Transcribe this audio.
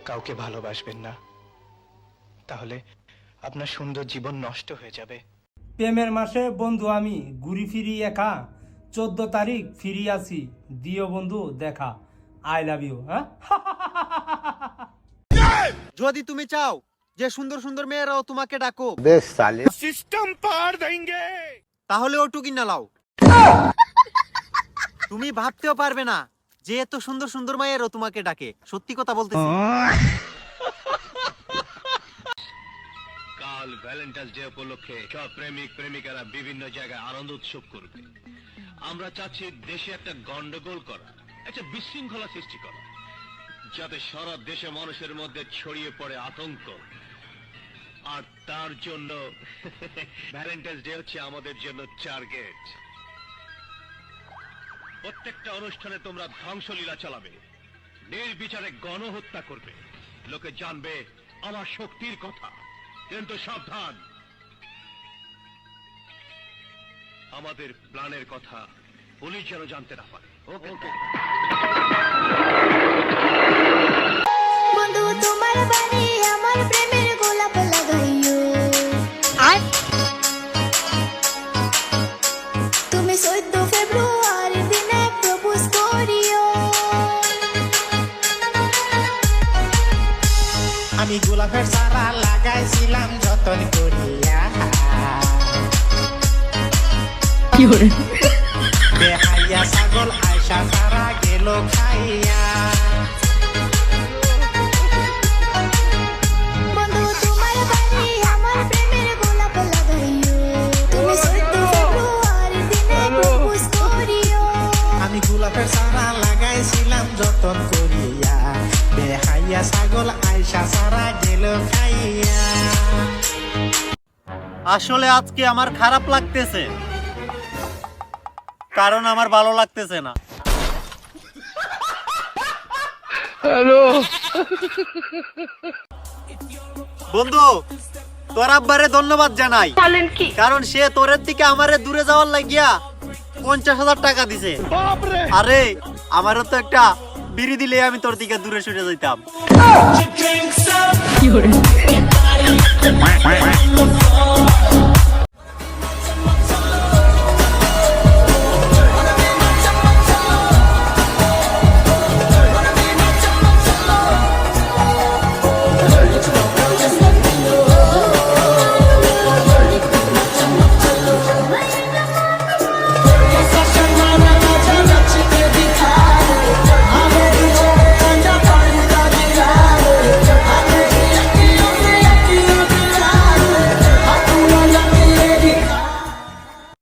কাউকে ভালোবাসবেন না, তাহলে আপনার সুন্দর জীবন নষ্ট হয়ে যাবে। প্রেমের মাসে বন্ধু আমি ঘুরি ফিরি একা, 14 তারিখ ফিরি আসি, দিও বন্ধু দেখা, আই লাভ ইউ। হ্যাঁ, যদি তুমি চাও যে সুন্দর সুন্দর মেয়েরাও তোমাকে ডাকো, বেশ সালে সিস্টেম পার দেंगे। তাহলে ওটু কিনা লাও। তুমি ভাবতেও পারবে না যে এত সুন্দর সুন্দর মেয়েরাও তোমাকে ডাকে, সত্যি কথা বলতেছি। কাল ভ্যালেন্টাইন্স ডে উপলক্ষে সব প্রেমিক প্রেমিকারা বিভিন্ন জায়গায় আনন্দ উৎসব করবে। আমরা চাচ্ছি দেশে একটা গন্ডগোল করা, একটা বিশৃঙ্খলা সৃষ্টি করা, যাতে সারা দেশে মানুষের মধ্যে ছড়িয়ে পড়ে আতঙ্ক। আর তার জন্য ভ্যালেন্টাইন্স ডে হচ্ছে আমাদের জন্য টার্গেট। প্রত্যেকটা অনুষ্ঠানে তোমরা ধ্বংসলীলা চালাবে, নির্বিচারে গণহত্যা করবে, লোকে জানবে আমার শক্তির কথা। কিন্তু সাবধান, আমাদের প্ল্যানের কথা পুলিশ যেন জানতে না পারে। ওকে? বন্ধু তোমার বাড়ি আমার প্রেমের গোলাপ লাগাইও, আর তুমি 14 ফেব্রুয়ারি দিনে প্রপোজ করিও। আমি গোলাপের চারা লাগাইছিলাম যতন করিয়া, বেহাইয়া ছাগল আয়সা চারা গেল খাইয়া। বন্ধু তোমার বাড়ি আমার প্রেমের গোলাপ লাগাইও, তুমি 14 ফেব্রুয়ারি দিনে প্রপোজ করিও। আমি গোলাপের চারা লাগাইছিলাম যতন করিয়া, বেহাইয়া ছাগল আয়সা চারা গেল খাইয়া। আসলে আজকে আমার খারাপ লাগতেছে, কারণ আমার ভালো লাগতেছে না। বন্ধু, তোর আব্বারে ধন্যবাদ জানাই, কারণ সে তোরের দিকে আমারে দূরে যাওয়ার লাগিয়া 50,000 টাকা দিছে। আরে আমারও তো একটা বিড়ি দিলে আমি তোর দিকে দূরে সরে যাইতাম।